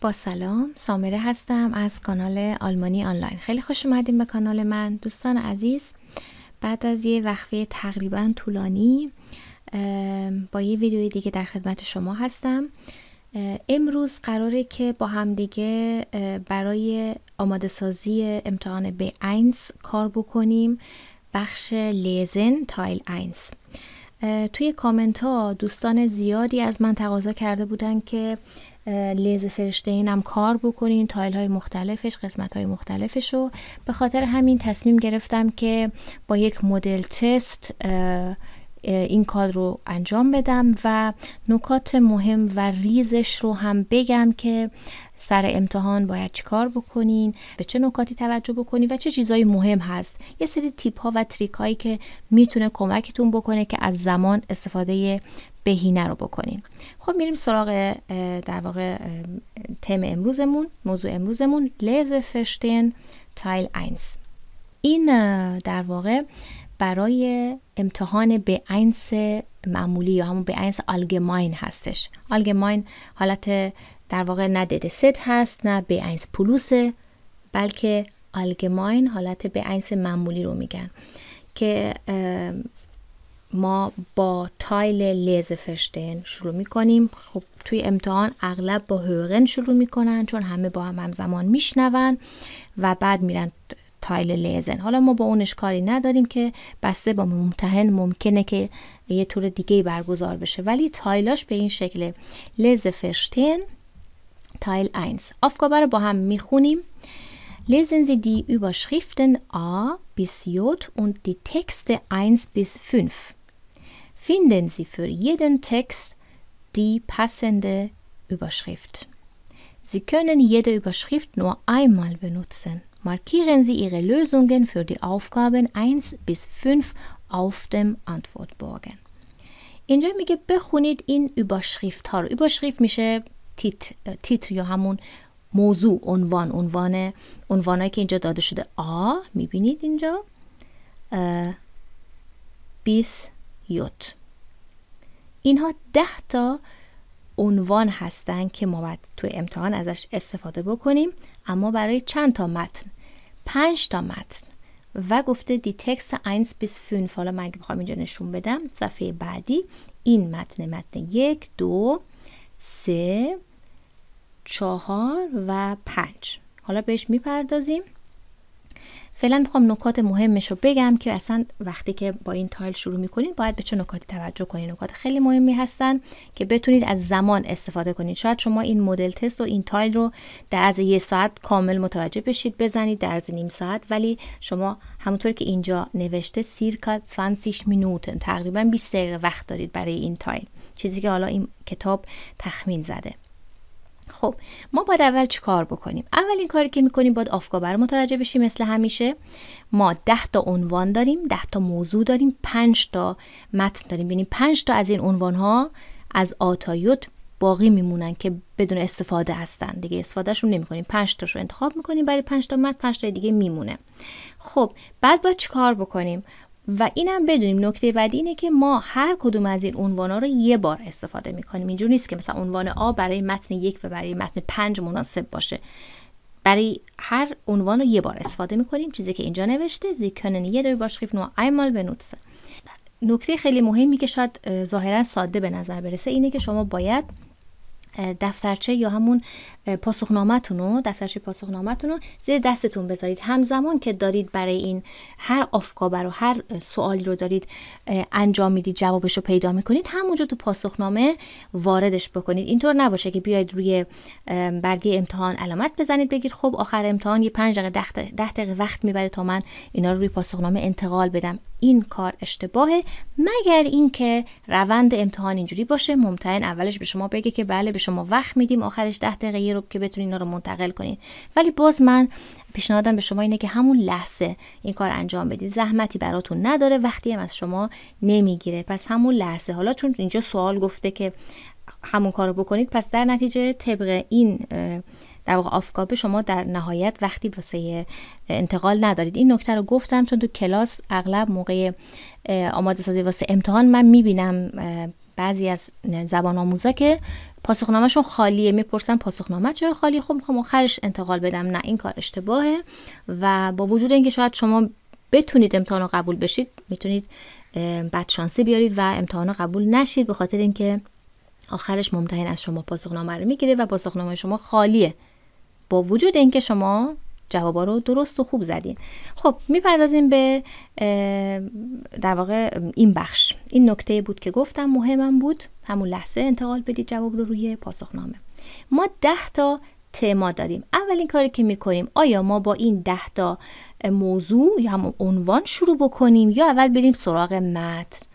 با سلام، سامره هستم از کانال آلمانی آنلاین. خیلی خوش اومدیم به کانال من دوستان عزیز. بعد از یه وقفه تقریبا طولانی با یه ویدیوی دیگه در خدمت شما هستم. امروز قراره که با هم دیگه برای آماده سازی امتحان B1 کار بکنیم، بخش لیزن تایل 1. توی کامنت ها دوستان زیادی از من تقاضا کرده بودن که لیز فرشتین هم کار بکنین، تایل های مختلفش، قسمت های مختلفش رو. به خاطر همین تصمیم گرفتم که با یک مدل تست این کار رو انجام بدم و نکات مهم و ریزش رو هم بگم که سر امتحان باید چی کار بکنین، به چه نکاتی توجه بکنین و چه چیزایی مهم هست. یه سری تیپ ها و تریک هایی که میتونه کمکتون بکنه که از زمان استفاده بهینه رو بکنین. خب میریم سراغ در واقع تم امروزمون، موضوع امروزمون لیز فرشتین تایل 1. این در واقع برای امتحان B1 معمولی یا همون B1 allgemein هستش. allgemein حالت در واقع نه ددست هست نه B1 پلوسه، بلکه allgemein حالت B1 معمولی رو میگن که ما با تایل لیز فرشتین شروع میکنیم. خب توی امتحان اغلب با هورن شروع میکنن چون همه با هم همزمان میشنون و بعد میرن تایل لیزن. حالا ما با اونش کاری نداریم که بسته با ممتحن ممکنه که یه طور دیگه برگزار بشه، ولی تایلاش به این شکله: لیز فرشتین تایل 1. Aufgabe رو با هم میخونیم. Lesen Sie die Überschriften A bis J und die Texte 1 bis 5. Finden Sie für jeden Text die passende Überschrift. Sie können jede Überschrift nur einmal benutzen. Markieren Sie Ihre Lösungen für die Aufgaben 1 bis 5 auf dem Antwortbogen. اینجا میگه بخونید این überschrift ها رو. überschrift میشه تیتر یا همون موضوع، عنوانایی که اینجا داده شده. آ میبینید اینجا بیس یوت. اینها 10 تا عنوان هستن که ما باید توی امتحان ازش استفاده بکنیم، اما برای چند تا متن؟ 5 تا متن و گفته دی تکست 1 bis 5. حالا من اگه بخوام اینجا نشون بدم صفحه بعدی، این متن 1 2 3 4 و 5. حالا بهش میپردازیم. فعلا میخوام نکات مهمش رو بگم که اصلا وقتی که با این تایل شروع میکنین باید به چه نکاتی توجه کنین. نکات خیلی مهمی هستن که بتونید از زمان استفاده کنید. شاید شما این مدل تست و این تایل رو در از 1 ساعت کامل متوجه بشید بزنید، در از نیم ساعت، ولی شما همونطور که اینجا نوشته circa 20 minuten، تقریبا 20 دقیقه وقت دارید برای این تایل، چیزی که حالا این کتاب تخمین زده. خب ما باید اول چی کار بکنیم؟ اولین کاری که میکنیم باید آفگابه رو متوجه بشیم. مثل همیشه ما 10 تا عنوان داریم، 10 تا موضوع داریم، 5 تا متن داریم. ببینیم 5 تا از این عنوان ها از آ تا ی باقی میمونن که بدون استفاده هستن دیگه، استفادهشون نمیکنیم. 5 تاشو انتخاب میکنیم برای 5 تا متن، 5 تا دیگه میمونه. خب بعد باید چی کار بکنیم؟ و اینم بدونیم نکته بعدی اینه که ما هر کدوم از این عنوانا رو یه بار استفاده میکنیم. اینجوری نیست که مثلا عنوان آ برای متن 1 و برای متن 5 مناسب باشه. برای هر عنوان رو یه بار استفاده میکنیم، چیزی که اینجا نوشته Sie können jede Überschrift nur einmal benutzen. نکته خیلی مهمی که شاید ظاهرا ساده به نظر برسه اینه که شما باید دفترچه یا همون دفترچه پاسخنامه‌تون رو زیر دستتون بذارید. همزمان که دارید برای این هر آفگابه رو، هر سوالی رو دارید انجام میدید، جوابش رو پیدا میکنید، همونجا تو پاسخنامه واردش بکنید. اینطور نباشه که بیاید روی برگه امتحان علامت بزنید بگید خب آخر امتحان یه 5 دقیقه 10 دقیقه وقت میبره تا من اینا رو روی پاسخنامه انتقال بدم. این کار اشتباهه، مگر اینکه روند امتحان اینجوری باشه ممتحن اولش به شما بگه که بله به شما وقت میدیم، آخرش 10 دقیقه یه رو که بتونید اینا رو منتقل کنین. ولی باز من پیشنهادم به شما اینه که همون لحظه این کار انجام بدید. زحمتی براتون نداره، وقتی هم از شما نمیگیره، پس همون لحظه. حالا چون اینجا سوال گفته که همون کارو بکنید، پس در نتیجه طبق این در واقع آفگابه شما در نهایت وقتی واسه انتقال ندارید. این نکته رو گفتم چون تو کلاس اغلب موقع آماده سازی واسه امتحان من میبینم بعضی از زبان آموزا که پاسخنامه‌شون خالیه، میپرسن پاسخنامه چرا خالیه؟ خب میخوام آخرش انتقال بدم. نه، این کار اشتباهه و با وجود اینکه شاید شما بتونید امتحان رو قبول بشید، میتونید بدشانسی بیارید و امتحان رو قبول نشید، به خاطر اینکه آخرش ممتحن از شما پاسخنامه رو میگیره و پاسخنامه شما خالیه، با وجود اینکه شما جوابا رو درست و خوب زدین. خب میپردازیم به در واقع این بخش. این نکته بود که گفتم مهمم بود، همون لحظه انتقال بدید جواب رو روی پاسخنامه. ما 10 تا تما داریم. اولین کاری که میکنیم، آیا ما با این 10 تا موضوع یا همون عنوان شروع بکنیم یا اول بریم سراغ متن؟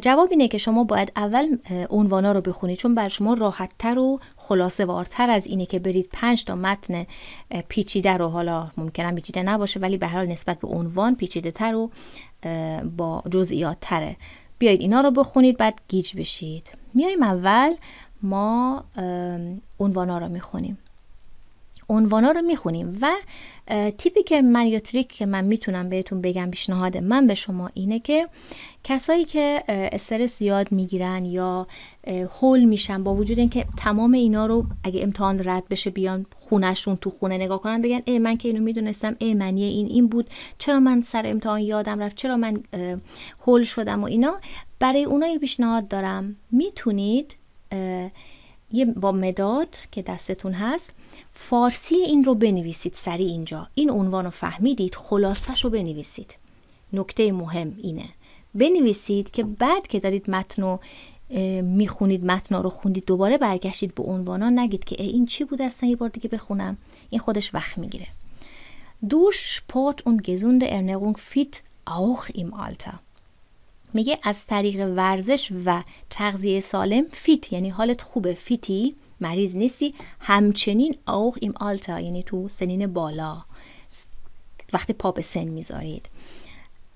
جواب اینه که شما باید اول عنوانا رو بخونید، چون برای شما راحت‌تر و خلاصه وارتر از اینه که برید 5 تا متن پیچیده رو، حالا ممکنه پیچیده نباشه ولی به هر حال نسبت به عنوان پیچیده‌تر و با جزئیات تره، بیایید اینا رو بخونید بعد گیج بشید. میایم اول ما عنوانا رو میخونیم. عنوانا رو میخونیم و تیپی که من یا تریک که من میتونم بهتون بگم، پیشنهاد من به شما اینه که کسایی که استرس زیاد میگیرن یا هول میشن، با وجود اینکه تمام اینا رو اگه امتحان رد بشه بیان خونهشون تو خونه نگاه کنن بگن ای من که اینو میدونستم، ای معنی این بود، چرا من سر امتحان یادم رفت، چرا من هول شدم و اینا، برای اونا یه پیشنهاد دارم. میتونید یه با مداد که دستتون هست فارسی این رو بنویسید سریع. اینجا این عنوان رو فهمیدید، خلاصش رو بنویسید. نکته مهم اینه بنویسید که بعد که دارید متن رو میخونید، متن رو خوندید، دوباره برگشتید به عنوانا، نگید که این چی بود اصلا، یه بار دیگه بخونم. این خودش وقت میگیره. Durch Sport und gesunde Ernährung fit auch im Alter. میگه از طریق ورزش و تغذیه سالم فیت، یعنی حالت خوبه، فیتی، مریض نیستی، همچنین auch im Alter یعنی تو سنین بالا، وقتی پا به سن میذارید.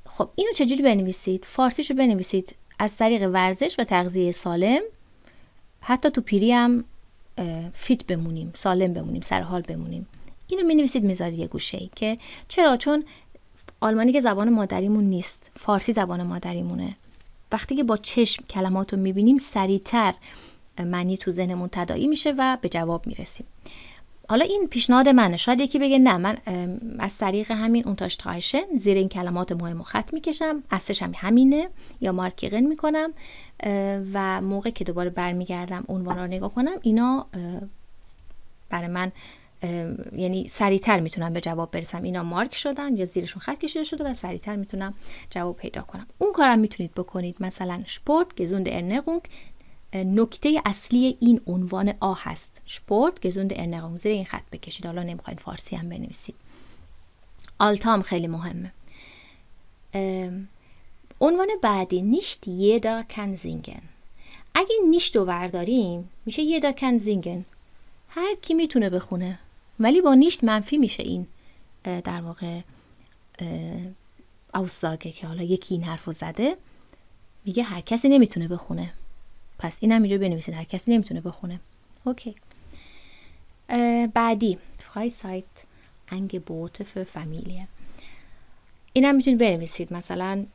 خب اینو چجوری بنویسید؟ فارسیشو بنویسید از طریق ورزش و تغذیه سالم، حتی تو پیری هم فیت بمونیم، سالم بمونیم، سر حال بمونیم. اینو می‌نویسید میذارید یه گوشه‌ای. که چرا؟ چون آلمانی که زبان مادریمون نیست، فارسی زبان مادریمونه. وقتی که با چشم کلمات رو میبینیم سریعتر معنی تو ذهنمون تداعی میشه و به جواب میرسیم. حالا این پیشنهاد منه. شاید یکی بگه نه، من از طریق همین اونتاشترایشن زیر این کلمات مهم خط میکشم، اصلش هم همینه، یا مارکیغن میکنم و موقع که دوباره برمیگردم عنوان رو نگاه کنم، اینا برای من یعنی سریعتر میتونم به جواب برسم. اینا مارک شدن یا زیرشون خط کشیده شده و سریعتر میتونم جواب پیدا کنم. اون کارم میتونید بکنید. مثلا Sport, gesunde Ernährung، نکته اصلی این عنوان آ هست. Sport, gesunde Ernährung، زیر این خط بکشید. حالا نمیخواین فارسی هم بنویسید. آلتا هم خیلی مهمه. عنوان بعدی nicht jeder kann singen. اگه nicht رو برداریم میشه jeder kann singen، هر کی میتونه بخونه، ولی با نیشت منفی میشه این در واقع اوساگه که حالا یکی این حرفو زده، میگه هر کسی نمیتونه بخونه. پس این هم اینجا بنویسید هر کسی نمیتونه بخونه. اوکی. بعدی Freizeit Angebote für Familie. این هم میتونید بنویسید. مثلا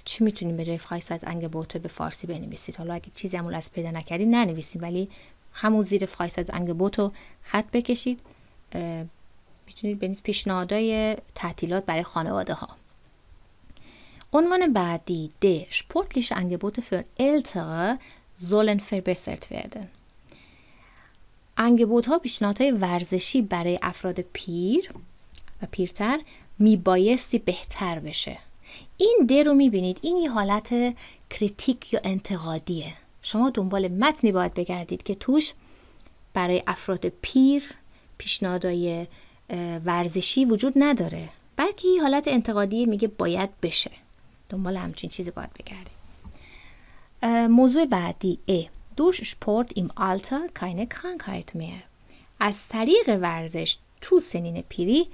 چی میتونیم به جای Freizeit Angebote به فارسی بنویسید؟ حالا اگه چیزی همون از پیدا نکردید ننویسید، ولی همون زیر Freizeit Angebot رو خط بکشید. میتونید بنویسید پیشنهادهای تعطیلات برای خانواده ها. عنوان بعدی D. Sportliche Angebote für Ältere sollen verbessert werden. انگبوت ها، پیشنهادهای ورزشی برای افراد پیر و پیرتر میبایستی بهتر بشه. این د رو میبینید، این یه حالت کریتیک یا انتقادیه. شما دنبال متنی باید بگردید که توش برای افراد پیر پیشنهادهای ورزشی وجود نداره، بلکه یه حالت انتقادیه، میگه باید بشه. دنبال همچین چیزی باید بگردید. موضوع بعدی A. Durch Sport im Alter keine Krankheit mehr. از طریق ورزش تو سنین پیری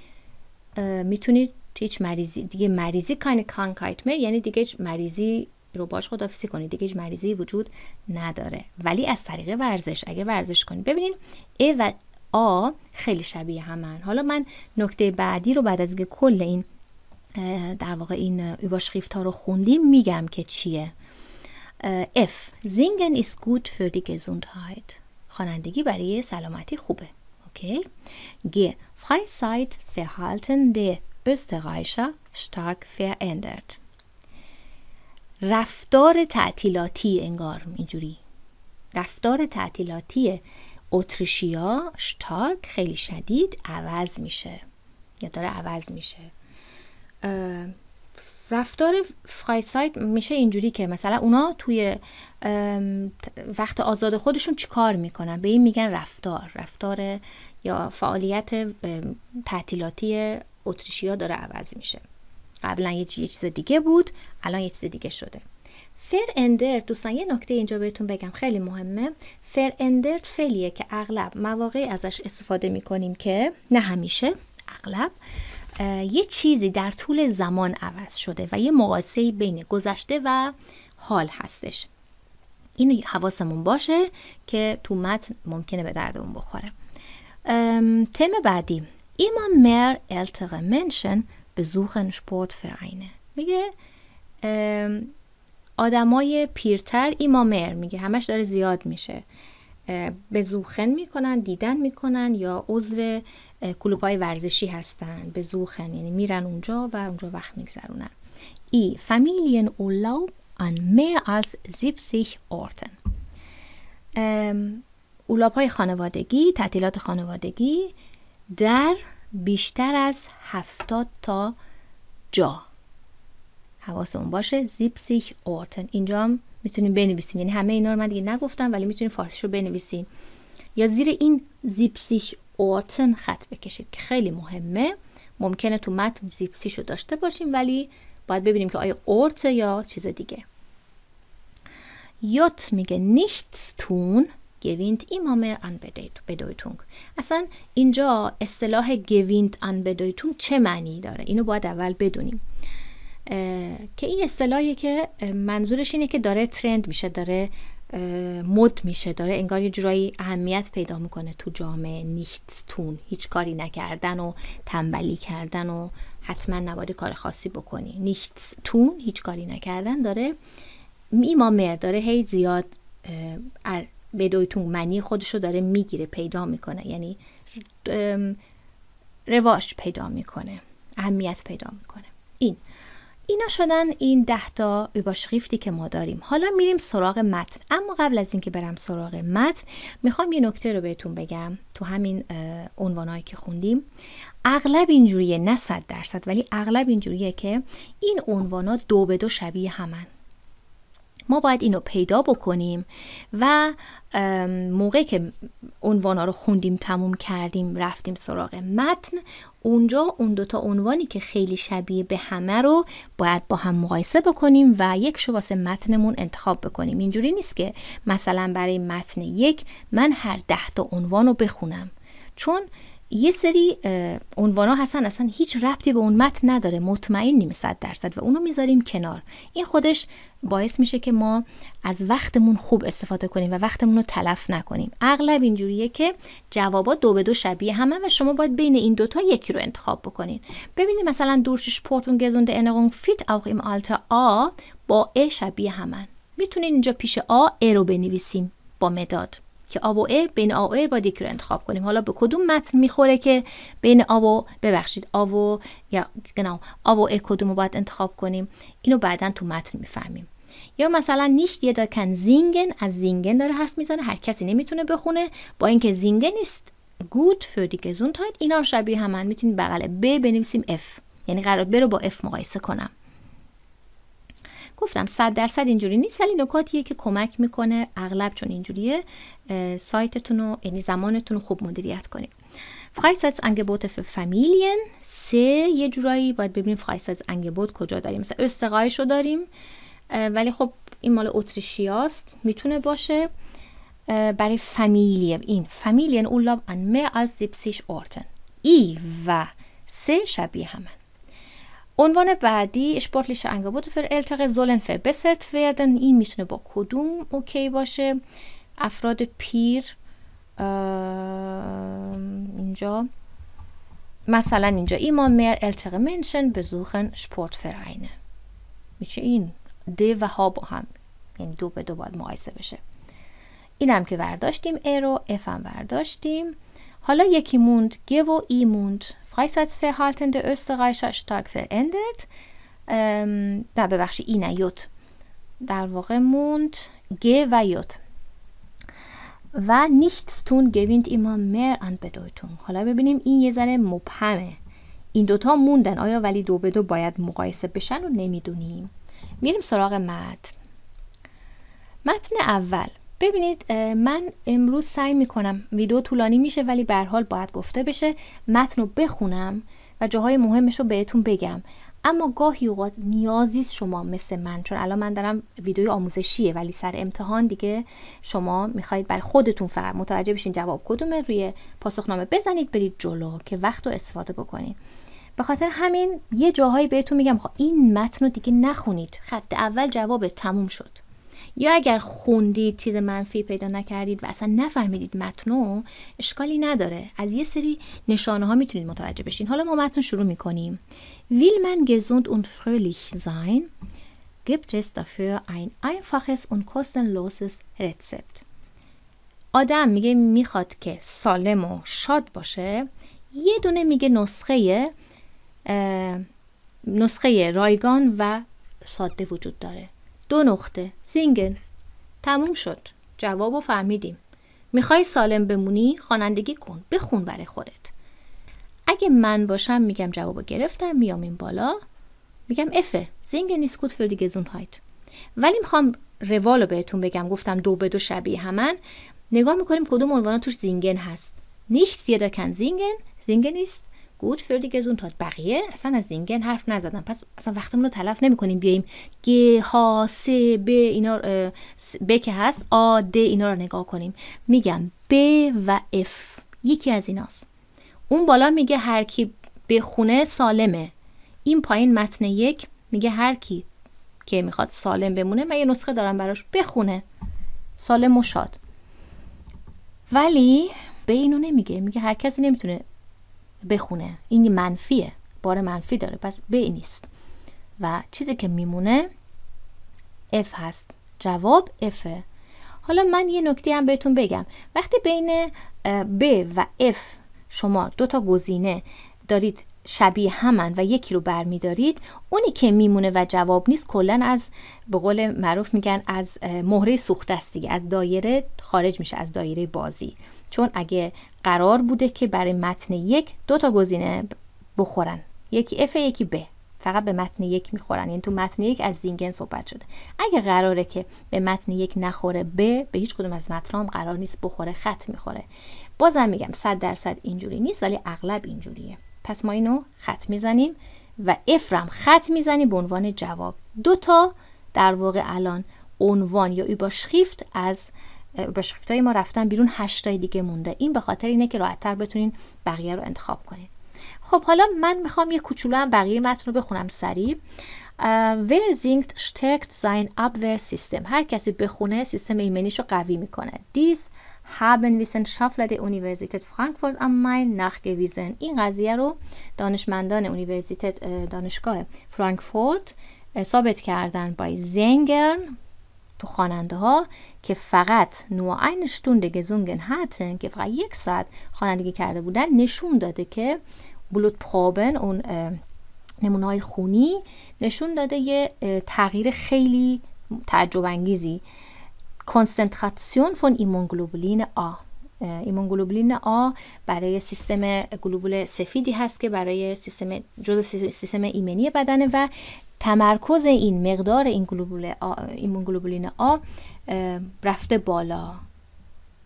میتونید هیچ مریضی دیگه، مریضی keine Krankheit mehr یعنی دیگه مریضی رو باش خداحافظی کنید، دیگه هیچ مریضی وجود نداره، ولی از طریق ورزش اگه ورزش کنید. ببینید A و آ خیلی شبیه همن. حالا من نکته بعدی رو بعد از اینکه کل این در واقع این überschrift ها رو خوندیم میگم که چیه. F. Singen ist gut für die Gesundheit. خوانندگی برای سلامتی خوبه. اوکی. G. Freizeitverhalten der Österreicher stark verändert. رفتار تعطیلاتی انگار اینجوری. رفتار تعطیلاتی اتریشیا stark خیلی شدید عوض میشه یا داره عوض میشه. رفتار فرایسایت میشه اینجوری که مثلا اونا توی وقت آزاد خودشون چی کار میکنن، به این میگن رفتار یا فعالیت تعطیلاتی اتریشیا داره عوض میشه. قبلا یه چیز دیگه بود، الان یه چیز دیگه شده. verändert دوستان یه نکته اینجا بهتون بگم خیلی مهمه. verändert فعلیه که اغلب مواقعی ازش استفاده میکنیم که نه همیشه، اغلب یه چیزی در طول زمان عوض شده و یه مقایسه بین گذشته و حال هستش. اینو حواسمون باشه که تو متن ممکنه به دردمون بخوره. تم بعدی immer mehr ältere Menschen besuchen Sportvereine. میگه آدمای پیرتر ایمامر میگه همش داره زیاد میشه، بزوخن میکنن، دیدن میکنن یا عضو کلوب‌های ورزشی هستن. بزوخن یعنی میرن اونجا و اونجا وقت میگذرونن. ای Familienurlaub an mehr als 70 Orten. اولاب‌های خانوادگی، تعطیلات خانوادگی در بیشتر از 70 تا جا. حواسمون باشه 70 Orten. اینجا هم میتونیم بنویسیم، یعنی همه اینا رو من دیگه نگفتم ولی میتونیم فارسیشو بنویسیم یا زیر این 70 Orten خط بکشید که خیلی مهمه. ممکنه تو متن 70 شو داشته باشیم ولی باید ببینیم که آیا اورت یا چیز دیگه. یوت میگه nichts tun gewinnt immer mehr an Bedeutung. اصلا اینجا اصطلاح gewinnt an Bedeutung چه معنی داره؟ اینو باید اول بدونیم که این اصطلاحی که منظورش اینه که داره ترند میشه، داره مد میشه، داره انگار یه جورایی اهمیت پیدا میکنه تو جامعه. نیچتس تون، هیچ کاری نکردن و تنبلی کردن و حتما نباید کار خاصی بکنی. نیچتس تون، هیچ کاری نکردن، داره ایمامر، داره هی زیاد بدویتون معنی خودشو داره میگیره، پیدا میکنه، یعنی رواج پیدا میکنه، اهمیت پیدا میکنه. اینا شدن این 10 تا überschrifتی که ما داریم. حالا میریم سراغ متن. اما قبل از اینکه برم سراغ متن میخوام یه نکته رو بهتون بگم. تو همین عنوانایی که خوندیم اغلب اینجوریه، نه 100% ولی اغلب اینجوریه که این عنوانا 2 به 2 شبیه همن. ما باید اینو پیدا بکنیم و موقعی که عنوانا رو خوندیم، تموم کردیم، رفتیم سراغ متن، اونجا اون 2 تا عنوانی که خیلی شبیه به همه رو باید با هم مقایسه بکنیم و یک شو واسه متنمون انتخاب بکنیم. اینجوری نیست که مثلا برای متن 1 من هر 10 تا عنوان رو بخونم، چون یه سری عنوانا هستن اصلا هیچ ربطی به اون متن نداره، مطمئنیم 100% و اونو میذاریم کنار. این خودش باعث میشه که ما از وقتمون خوب استفاده کنیم و وقتمون رو تلف نکنیم. اغلب اینجوریه که جوابا 2 به 2 شبیه همه و شما باید بین این 2 تا یکی رو انتخاب بکنین. ببینید مثلا durch Sport und gesunde Ernährung fit auch im Alter A با ا شبیه همن. میتونین اینجا پیش آ ا رو بنویسیم با مداد که آ و ا، بین آ و ا باید یکی رو انتخاب کنیم. حالا به کدوم متن میخوره که بین آ و آ و ا کدوم رو باید انتخاب کنیم، اینو بعداً تو متن میفهمیم. یا مثلا nicht jeder kann singen، از زینگن داره حرف میزنه، هر کسی نمیتونه بخونه، با اینکه زینگن ist gut für die Gesundheit. اینا هم شبیه همن. میتونیم بغل ب بنویسیم F، یعنی قرار ب رو با F مقایسه کنم. گفتم 100% اینجوری نیست ولی نکاتیه که کمک میکنه اغلب چون اینجوریه سایتتون رو، یعنی زمانتون رو خوب مدیریت کنید. Freizeitangebote für Familien 3 یه جورایی باید ببینیم Freizeitsangebot کجا داریم. مثلا österreich رو داریم ولی خب این مال اتریشیاست، میتونه باشه. برای فامیلیه این Familienurlaub an mehr als 70 Orten. ای و 3 شبیه همن. عنوان بعدی sportliche Angebote für Ältere sollen verbessert werden. این میتونه با کدوم اوکی باشه؟ افراد پیر. اینجا مثلا اینجا immer mehr ältere Menschen besuchen Sportvereine. میشه این د و ها با هم یعنی 2 به 2 باید مقایسه بشه. این هم که برداشتیم ا رو، اف هم برداشتیم. حالا یکی موند، گ و ای موند. Freiheitsverhalten der Österreicher stark verändert. نه ببخشید ای نه یوت. در واقع موند گ و یوت. و nichts tun gewinnt immer mehr an Bedeutung. حالا ببینیم این یه ذره مبهمه. این دوتا موندن، آیا ولی 2 به 2 باید مقایسه بشن و نمیدونیم. میریم سراغ متن اول. ببینید من امروز سعی میکنم، ویدیو طولانی میشه ولی به هر حال باید گفته بشه، متن رو بخونم و جاهای مهمش رو بهتون بگم. اما گاهی اوقات نیازیست شما مثل من، چون الان من دارم ویدیوی آموزشیه ولی سر امتحان دیگه شما میخواید بر خودتون فقط متوجه بشین جواب کدومه، روی پاسخنامه بزنید برید جلو که وقت رو استفاده بکنید. به خاطر همین یه جاهایی بهتون میگم این متن رو دیگه نخونید، خط اول جواب تموم شد. یا اگر خوندید چیز منفی پیدا نکردید و اصلا نفهمیدید متنو، اشکالی نداره، از یه سری نشانه ها میتونید متوجه بشین. حالا ما متن شروع میکنیم. Will man gesund und fröhlich sein, gibt es dafür ein einfaches und kostenloses Rezept. آدم میگه میخواد که سالم و شاد باشه، یه دونه میگه نسخه رایگان و ساده وجود داره. 2 نقطه سینگن. تموم شد. جوابو فهمیدیم. میخوای سالم بمونی؟ خوانندگی کن. بخون برای خودت. اگه من باشم میگم جوابو گرفتم، میام این بالا میگم افه. سینگن ist gut für die Gesundheit. ولی میخوام روالو بهتون بگم، گفتم 2 به 2 شبیه همن. نگاه میکنیم کدوم عنوانا توش زینگن هست. Nichts jeder kann singen. Singen ist gut für die Gesundheit. بقیه اصلا از زینگن حرف نزدم، پس اصلا وقتمون رو تلف نمی کنیم بیاییم گ ها س ب اینا ب که هست آ د اینا رو نگاه کنیم. میگم ب و اف یکی از ایناست. اون بالا میگه هر کی بخونه سالمه. این پایین متن 1 میگه هر کی که میخواد سالم بمونه، من یه نسخه دارم براش، بخونه سالم و شاد. ولی به اینو نمیگه، میگه هر کسی نمیتونه بخونه. این منفیه، بار منفی داره، پس ب نیست و چیزی که میمونه اف هست. جواب افه. حالا من یه نکته هم بهتون بگم، وقتی بین ب و اف شما 2 تا گزینه دارید شبیه همن و یکی رو برمیدارید، اونی که میمونه و جواب نیست کلن از، به قول معروف میگن، از مهره سوخته است دیگه، از دایره خارج میشه، از دایره بازی. چون اگه قرار بوده که برای متن 1 2 تا گزینه بخورن، یکی اف یکی ب، فقط به متن 1 میخورن، یعنی تو متن 1 از زینگن صحبت شده. اگه قراره که به متن 1 نخوره ب، به هیچ کدوم از متنام قرار نیست بخوره، خط میخوره. بازم میگم 100% اینجوری نیست ولی اغلب اینجوریه. پس ما اینو خط میزنیم و افرم خط میزنیم به عنوان جواب. 2 تا در واقع الان عنوان یا überschrift از überschrift‌های ما رفتن بیرون، 8 تای دیگه مونده. این به خاطر اینه که راحت‌تر بتونین بقیه رو انتخاب کنین. خب حالا من میخوام یه کوچولو هم بقیه متن رو بخونم سریع. Wer singt stärkt sein Abwehrsystem. هر کسی بخونه سیستم ایمنیشو قوی میکنه. Dies haben Wissenschaftler der Universität Frankfurt am Main nachgewiesen. این قضیه رو دانشمندان دانشگاه فرانکفورت ثابت کردن با زنگرن تو خواننده ها که فقط nur eine Stunde gesungen hatten، که فقط 1 ساعت خوانندگی کرده بودن، نشون داده که بلودپروبن، اون نمونه‌های خونی، نشون داده یه تغییر خیلی تعجب انگیزی. کنسنتراسیون فون ایمونگلوبولین آ. ایمونگلوبولین آ برای سیستم گلوبول سفیدی هست که برای جزء سیستم ایمنی بدنه و تمرکز این مقدار این ایمونگلوبولین آ رفته بالا.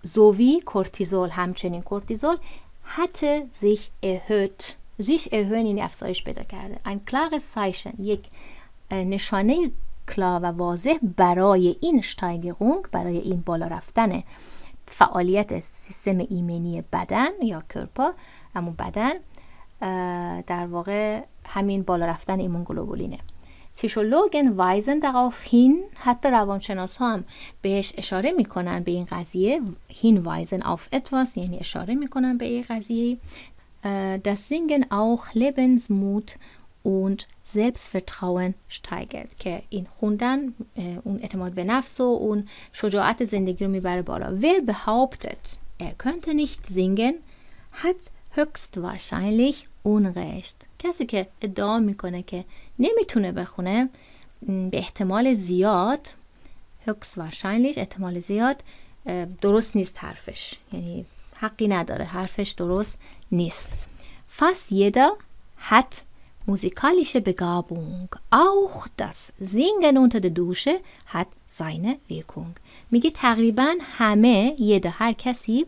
زوی کورتیزول، همچنین کورتیزول حتی sich erhöhen این افزایش پیدا کرده. ein klares Zeichen، یک نشانه کلا و واضح برای این Steigerung، برای این بالا رفتن فعالیت سیستم ایمنی بدن یا کرپا، همون بدن، در واقع همین بالا رفتن ایمونگلوبولینه. Psychologen weisen darauf hin، حتی روانشناس ها هم بهش اشاره میکنن به این قضیه. hinweisen auf etwas یعنی اشاره میکنن به این قضیه. Das Singen auch Lebensmut und Selbstvertrauen steigert که این خوندن اون اعتماد به نفس و اون شجاعت زندگی رو میبره بالا. Wer behauptet, er könnte nicht singen, hat höchstwahrscheinlich Unrecht. کسی که ادعا میکنه که نمیتونه بخونه به احتمال زیاد höchstwahrscheinlich احتمال زیاد درست نیست حرفش، یعنی حقی نداره، حرفش درست نیست. Fast jeder hat musikalische Begabung. Auch das Singen unter der Dusche hat seine Wirkung. میگه تقریبا همه هر کسی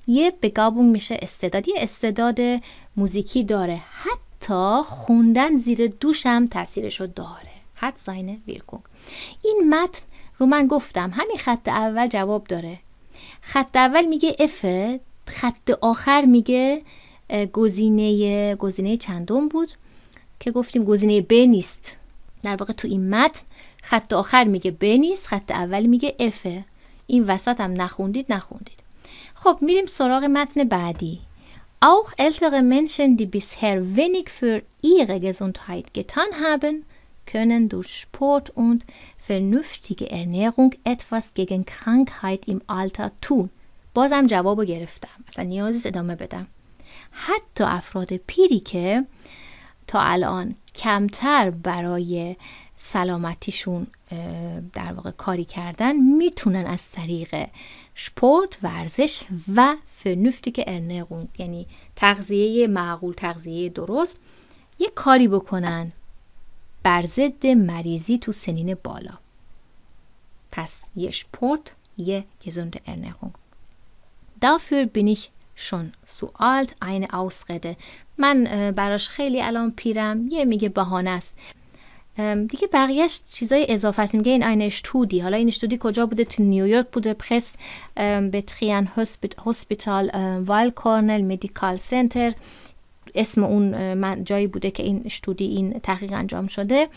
یه بگابونگ میشه استعداد، یه استعداد موزیکی داره، حتی خوندن زیر دوش هم تاثیرشو داره. hat seine Wirkung. این متن رو من گفتم همین خط اول جواب داره. خط اول میگه افه، خط آخر میگه گزینه چندم بود که گفتیم گزینه ب نیست. در واقع تو این متن خط آخر میگه ب نیست، خط اول میگه افه. این وسط هم نخوندید. خب میریم سراغ متن بعدی. Auch ältere Menschen, die bisher wenig für ihre Gesundheit getan haben, können durch Sport und vernünftige Ernährung etwas gegen Krankheit im Alter tun. بازم جوابو گرفتم، اصلا نیازیست ادامه بدم. حتی افراد پیری که تا الان کمتر برای سلامتیشون در واقع کاری کردن میتونن از طریق سپورت، ورزش و vernünftige Ernährung یعنی تغذیه معقول، تغذیه درست، یه کاری بکنن بر ضد مریضی تو سنین بالا. پس یه سپورت، یه gesunde Ernährung. Dafür bin ich schon zu alt, eine Ausrede. من براش خیلی الان پیرم، یه میگه بهانه است. دیگه بقیهش چیزای اضافه است. میگه این eine Studie. حالا این استودی کجا بوده؟ تو نیویورک بوده، پرس بتریان هسپیتال وایل کورنل مدیکال سنتر، اسم اون جایی بوده که این استودی، این تحقیق انجام شده.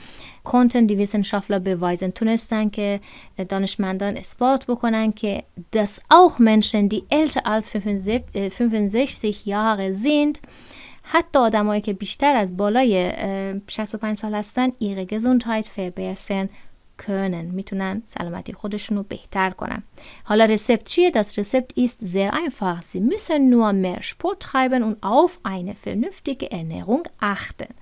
konnten die Wissenschaftler beweisen، تونستن که دانشمندان اثبات بکنن که dass auch Menschen die älter als 65 Jahre sind، حتی آدمایی که بیشتر از بالای 65 سال هستن ihre Gesundheit verbessern können، میتونن سلامتی خودشون رو بهتر کنن. حالا رسپت چیه؟ Das Rezept ist sehr einfach. Sie müssen nur mehr Sport treiben und auf eine vernünftige Ernährung achten.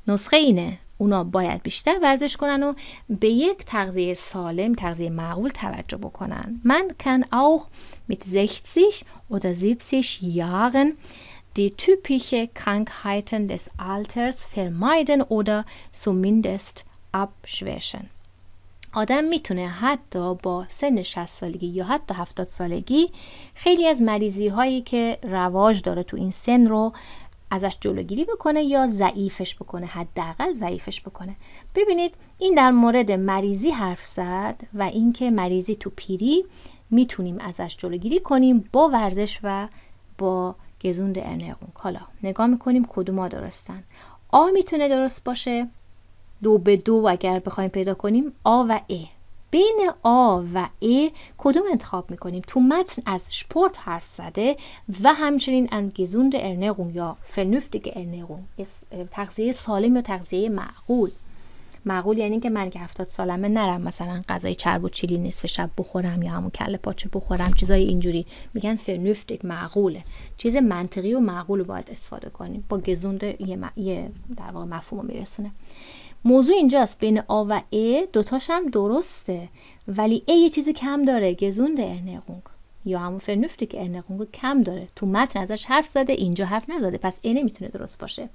نسخه اینه، اونا باید بیشتر ورزش کنن و به یک تغذیه سالم، تغذیه معقول توجه بکنن. Man kann auch mit 60 oder 70 Jahren die typische Krankheiten des Alters vermeiden oder zumindest abschwächen. آدم میتونه حتی با سن 60 سالگی یا حتی 70 سالگی خیلی از مریضی هایی که رواج داره تو این سن رو ازش جلوگیری بکنه یا ضعیفش بکنه، حداقل ضعیفش بکنه. ببینید این در مورد مریضی حرف زد و اینکه مریضی تو پیری میتونیم ازش جلوگیری کنیم با ورزش و با gesunde Ernährung. حالا نگاه میکنیم کدوما درستن. آ میتونه درست باشه، 2 به 2 اگر بخوایم پیدا کنیم آ و ای. بین آ و ای کدوم انتخاب میکنیم؟ تو متن از سپورت حرف زده و همچنین ان gesunde Ernährung یا vernünftige Ernährung، تغذیه سالم یا تغذیه معقول. معقول یعنی که من که 70 سالمه نرم مثلا غذای چرب و چیلی نصف شب بخورم یا همون کله پاچه بخورم، چیزای اینجوری. میگن vernünftig، معقوله، چیز منطقی و معقول رو باید استفاده کنیم. با gesunde یه در واقع مفهوم میرسونه. موضوع اینجاست بین آ و ای دوتاش هم درسته، ولی ای یه چیزی کم داره، gesunde Ernährung یا همون vernünftige Ernährung کم داره. تو متن ازش حرف زده، اینجا حرف نزده، پس ای نمیتونه درست باشه.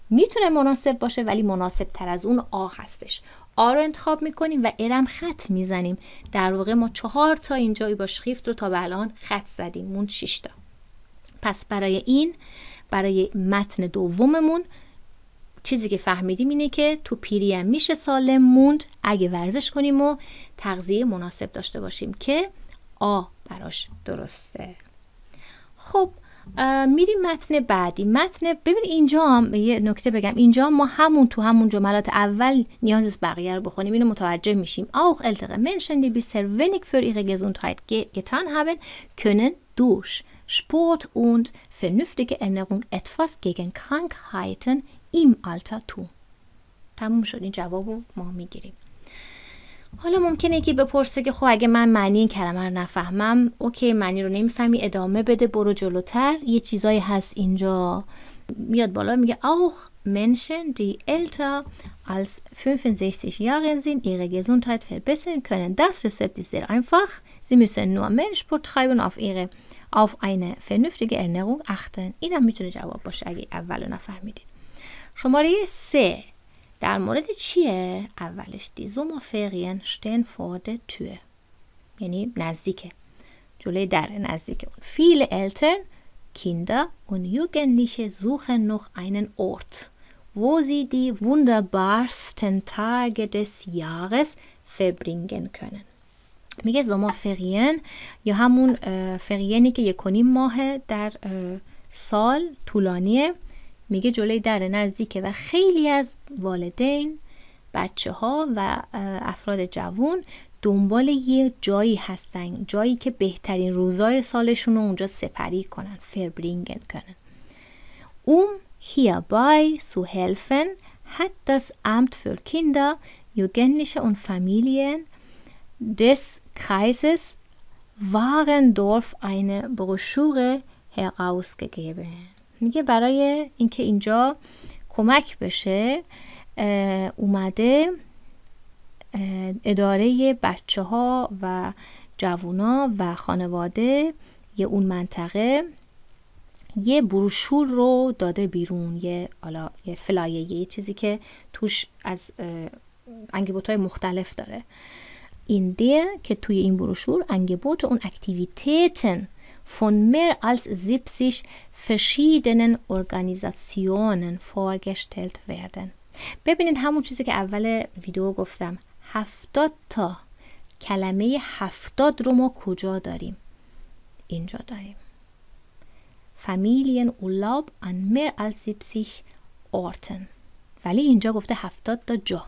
میتونه مناسب باشه ولی مناسب تر از اون آ هستش. آ رو انتخاب میکنیم و ارم خط میزنیم. در واقع ما 4 تا اینجایی با شریفت رو تا به الان خط زدیم، موند 6 تا. پس برای متن دوممون چیزی که فهمیدیم اینه که تو پیری هم میشه سالم موند اگه ورزش کنیم و تغذیه مناسب داشته باشیم که آ براش درسته. خب میریم متن بعدی. ببین اینجا هم یه نکته بگم، اینجا ما تو همون جملات اول نیاز بقیه رو بخونیم، اینو متوجه میشیم. Auch ältere Menschen, die bisher wenig für ihre Gesundheit getan haben, können durch Sport und vernünftige Ernährung etwas gegen Krankheiten im Alter tun. تموم شد، این جوابو ما میگیریم. حالا ممکنه یکی بپرسه که خب اگه من معنی این کلمه رو نفهمم، اوکی معنی رو نمیفهمی، ادامه بده، برو جلوتر. یه چیزایی هست اینجا میاد بالا میگه auch Menschen die älter als 65 Jahre sind ihre Gesundheit verbessern können. Das Rezept ist sehr einfach. Sie müssen nur mehr Sport treiben und auf eine vernünftige Ernährung achten. این هم میتونه جواب باشه اگه اولو نفهمیدید. شماره 3 در مورد چیه؟ اولش die Sommerferien stehen vor der Tür. یعنی نزدیکه، جلوی در، نزدیکه. Viele Eltern, Kinder und Jugendliche suchen noch einen Ort, wo sie die wunderbarsten Tage des Jahres verbringen können. میگه Sommerferien یا همون فرینی که 1.5 ماه در سال طولانیه. میگه جلوی در نزدیکه و خیلی از والدین، بچه ها و افراد جوان دنبال یه جایی هستن، جایی که بهترین روزای سالشون رو اونجا سپری کنن، فربرینگن کنن. Hierbei zu helfen, hat das Amt für Kinder, Jugendliche und Familien des Kreises Warendorf eine Broschüre herausgegeben. میگه برای اینکه اینجا کمک بشه اومده اداره بچه ها و جوونا و خانواده یه اون منطقه یه بروشور رو داده بیرون، یه فلایه، یه چیزی که توش از انگبوت‌های مختلف داره. این که توی این بروشور انگبوت اون اکتیویتیتن von mehr als 70 verschiedenen Organisationen vorgestellt werden. ببینید همون چیزی که اول ویدیو گفتم، 70 تا کلمه 70 رو ما کجا داریم؟ اینجا داریم. Familienurlaub an mehr als 70 Orten. ولی اینجا گفته 70 تا جا.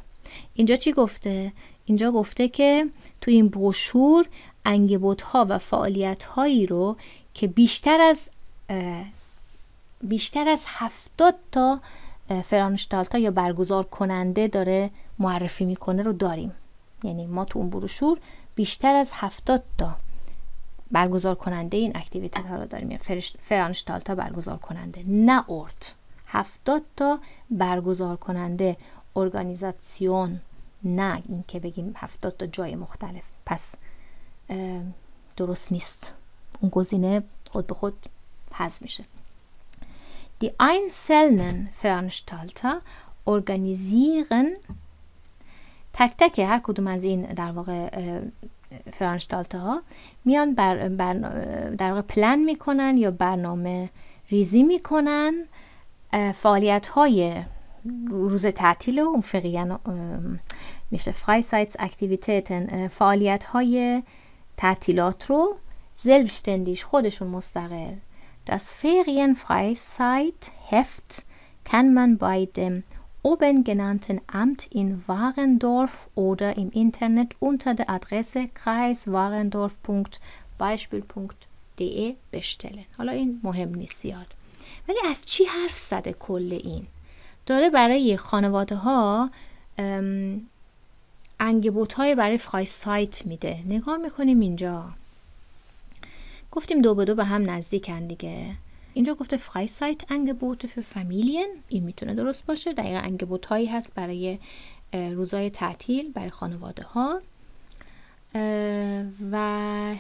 اینجا چی گفته؟ اینجا گفته که تو این بروشور انگبوت‌ها و فعالیت‌هایی رو که بیشتر از 70 تا فرانشتالتا یا برگزار کننده داره معرفی میکنه رو داریم. یعنی ما تو اون بروشور بیشتر از 70 تا برگزار کننده این اکتیویته ها رو داریم، یعنی فرانشتالتا برگزار کننده، نه اورت. 70 تا برگزار کننده، ارگانیزاسیون، نه این که بگیم 70 تا جای مختلف. پس درست نیست، اون گزینه خود به خود حذف میشه. Die einzelnen Veranstalter organisieren تک تک هر کدوم از این در واقع فرانشتالتا ها میان در واقع پلن میکنن یا برنامه ریزی میکنن فعالیت های روز تعطیل و اون فقیان میشه فرایسایتس اکتیویتیتن، فعالیت های تعطیلات رو selbstständig خودشون مستقل. Das Ferienfreizeit-Heft kann man bei dem oben genannten Amt in Warendorf oder im Internet unter der Adresse kreiswarendorf.beispiel.de bestellen. حالا این مهم نیست زیاد. ولی از چی حرف زده کل این؟ داره برای خانواده ها انگبوت های برای فرایسایت میده. نگاه میکنیم اینجا گفتیم 2 به 2 به هم نزدیکن دیگه. اینجا گفته فرایسایت انگبوت für Familien، این میتونه درست باشه. دقیقا انگبوت هایی هست برای روزای تعطیل برای خانواده ها. و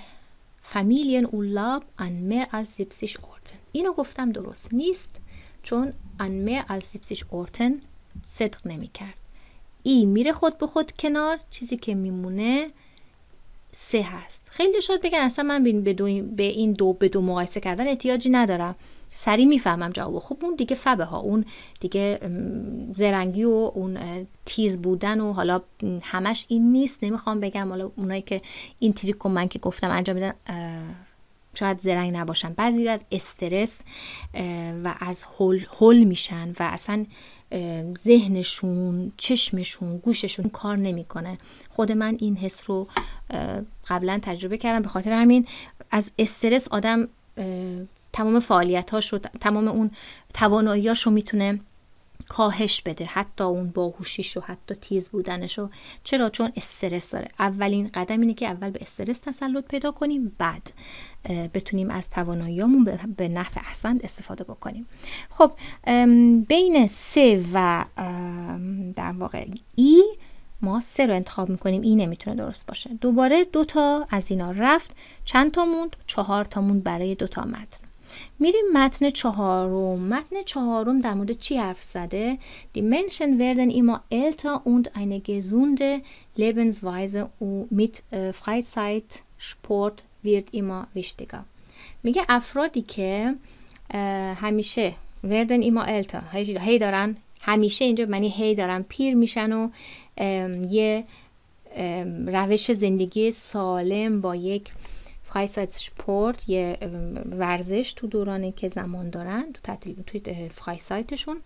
Familienurlaub an mehr als 70 Orten، اینو گفتم درست نیست چون an mehr als 70 Orten صدق نمی کرد. ای میره خود به خود کنار، چیزی که میمونه 3 هست. خیلی شاید بگن اصلا من به این 2 به 2 مقایسه کردن احتیاجی ندارم، سریع میفهمم جواب. خب اون دیگه فبه ها، اون دیگه زرنگی و اون تیز بودن و حالا همش این نیست. نمیخوام بگم حالا اونایی که این تریکو من که گفتم انجام میدن شاید زرنگ نباشن، بعضی از استرس و از هول میشن و اصلا ذهنشون، چشمشون، گوششون کار نمیکنه. خود من این حس رو قبلا تجربه کردم، به خاطر همین از استرس آدم تمام فعالیتاش رو، تمام اون تواناییاش رو میتونه کاهش بده، حتی اون باهوشیش و حتی تیز بودنشو. چرا؟ چون استرس داره. اولین قدم اینه که اول به استرس تسلط پیدا کنیم، بعد بتونیم از تواناییامون به نحو احسن استفاده بکنیم. خب بین 3 و در واقع ای ما 3 رو انتخاب میکنیم. ای نمیتونه درست باشه. دوباره 2 تا از اینا رفت، چند تا موند؟ 4 تا موند برای 2 تا متن. میریم متن 4. متن 4 در مورد چی حرف زده؟ Die Menschen werden immer älter und eine gesunde Lebensweise mit Freizeitsport wird immer wichtiger. میگه افرادی که همیشه werden immer älter، هی دارن، همیشه اینجا معنی هی دارن پیر میشن و یه روش زندگی سالم با یک فریسایتسپورت، یه ورزش تو دورانی که زمان دارن، تو تعطیل توی فریسایتشون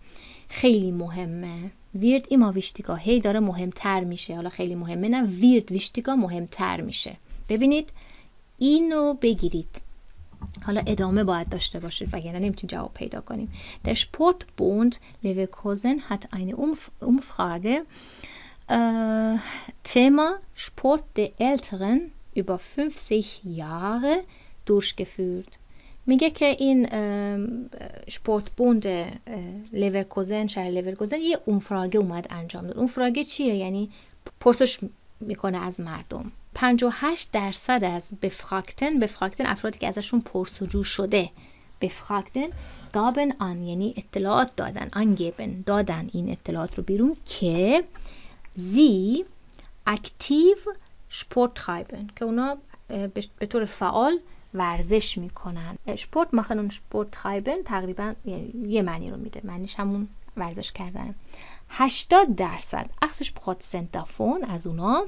خیلی مهمه. ویرد ایما ویشتیگا، هی داره مهمتر میشه. حالا خیلی مهمه نه، ویرد ویشتیگا مهمتر میشه. ببینید این رو بگیرید، حالا ادامه باید داشته باشید وگرنه نمیتونیم جواب پیدا کنیم. Der Sportbund Leverkusen hat eine Umfrage Thema Sport der Älteren über 50 Jahre durchgeführt. میگه که این سپورتبوند لیورکوزن، شهر لیورکوزن، یه اونفراگه اومد انجام داد. اونفراگه چیه؟ یعنی پرسش میکنه از مردم. 58% از بفراگتن افرادی که ازشون پرسجو شده، بفراگتن گابن آن، یعنی اطلاعات دادن، angeben دادن این اطلاعات رو بیرون که زی اکتیو سپورت ترایبن، که اونا به طور فعال ورزش میکنن. سپورت machen und Sport treiben تقریبا یه معنی رو میده، معنیش همون ورزش کردنه. 80% 80% davon از اونا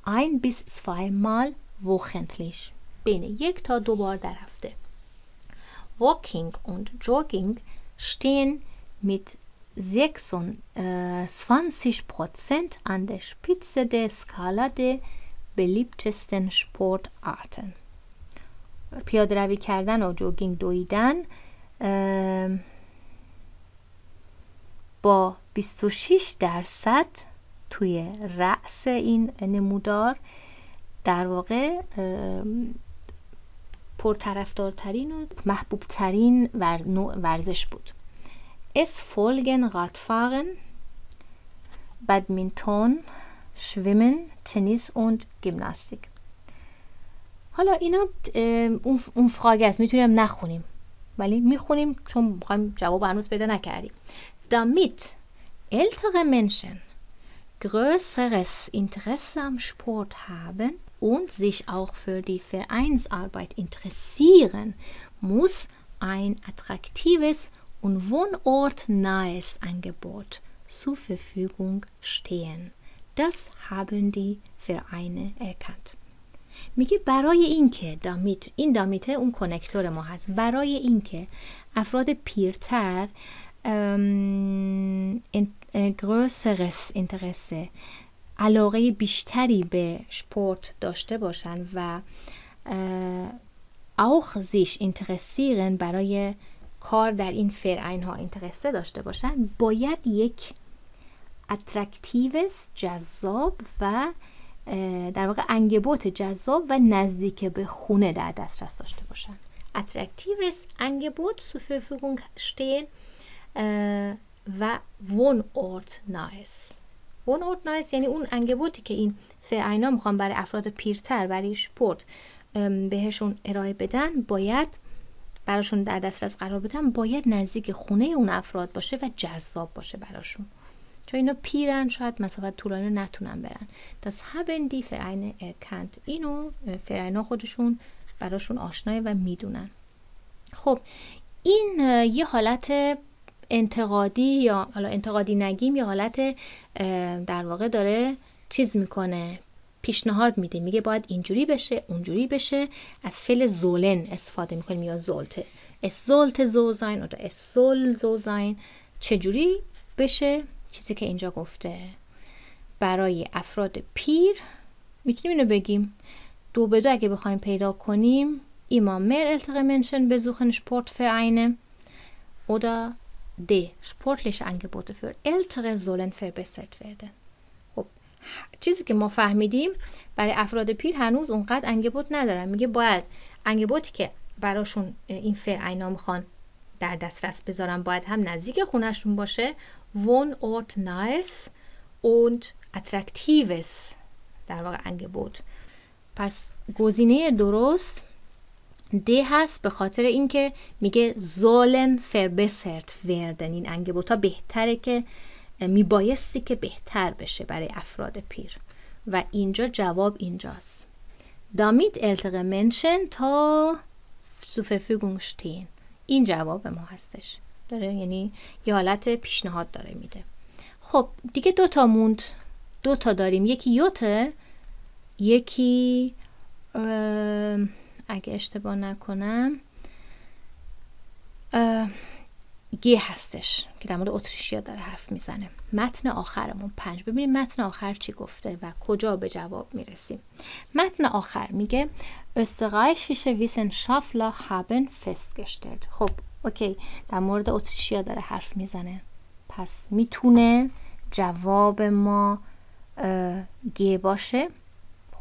1 bis 2 Mal wöchentlich، بین 1 تا 2 بار در هفته. Walking und Jogging stehen mit 26% an der Spitze der Skala der beliebtesten Sportarten. پیاده روی کردن و جوگینگ، دویدن با 26% توی رأس این نمودار در واقع پرطرفدارترین و محبوبترین ورزش بود. Es folgen Radfahren, Badminton, Schwimmen, Tennis und Gymnastik. حالا اینا اون فراگه است، میتونیم نخونیم ولی میخونیم چون میخوایم جواب هنوز پیدا نکردیم. Damit ältere Menschen größeres Interesse am Sport haben und sich auch für die Vereinsarbeit interessieren, muss ein attraktives und wohnortnahes Angebot zur Verfügung stehen. Das haben die Vereine erkannt. میگه برای این که این دامیت اون کنکتور ما هست، برای این که افراد پیرتر größeres Interesse، علاقه بیشتری به سپورت داشته باشن و auch sich interessieren، برای کار در این فرعین ها اینترسه داشته باشن، باید یک اترکتیوس، جذاب و در واقع انگبوت جذاب و نزدیک به خونه در دسترس داشته باشن. اترکتیوس انگبوت zur Verfügung stehen و wohnortnahes. wohnortnahes یعنی اون انگبوتی که این فرعینا میخوان برای افراد پیرتر برای سپورت بهشون ارائه بدن، باید براشون در دسترس قرار بدن، باید نزدیک خونه اون افراد باشه و جذاب باشه براشون، چون اینا پیرن، شاید مسافت طولانی نتونن برن. Das haben die Vereine erkannt. اینو فرعینا خودشون براشون آشنایه و میدونن. خب این یه حالت انتقادی، یا حالا انتقادی نگیم، یه حالت در واقع داره چیز میکنه، پیشنهاد میده، میگه باید اینجوری بشه اونجوری بشه. از فعل زولن استفاده میکنیم یا زولته. es sollte so sein oder es soll so sein. چجوری بشه؟ چیزی که اینجا گفته برای افراد پیر میتونیم اینو بگیم 2 به 2 اگه بخوایم پیدا کنیم immer mehr ältere Menschen besuchen Sportvereine oder D. Sportliche Angebote für Ältere sollen verbessert werden. خب چیزی که ما فهمیدیم برای افراد پیر هنوز اونقدر انگبوت ندارن. میگه باید انگبوتی که براشون این فرعینا میخوان در دسترس بذارن باید هم نزدیک خونهشون باشه. Wohnort nahes und attraktives در واقع انگبوت. پس گزینه درست D هست به خاطر اینکه میگه sollen verbessert werden. این انگبوتا بهتره که میبایستی که بهتر بشه برای افراد پیر و اینجا جواب اینجاست. damit ältere Menschen تا zur Verfügung stehen. این جواب ما هستش. داره یعنی یه حالت پیشنهاد داره میده. خب دیگه 2 تا موند. 2 تا داریم. یکی یوته، یکی اگه اشتباه نکنم گی هستش که در مورد اتریشیا داره حرف میزنه. متن آخرمون 5. ببینیم متن آخر چی گفته و کجا به جواب میرسیم. متن آخر میگه österreichische Wissenschaftler haben festgestellt. خب اوکی در مورد اتریشیا داره حرف میزنه، پس میتونه جواب ما گی باشه.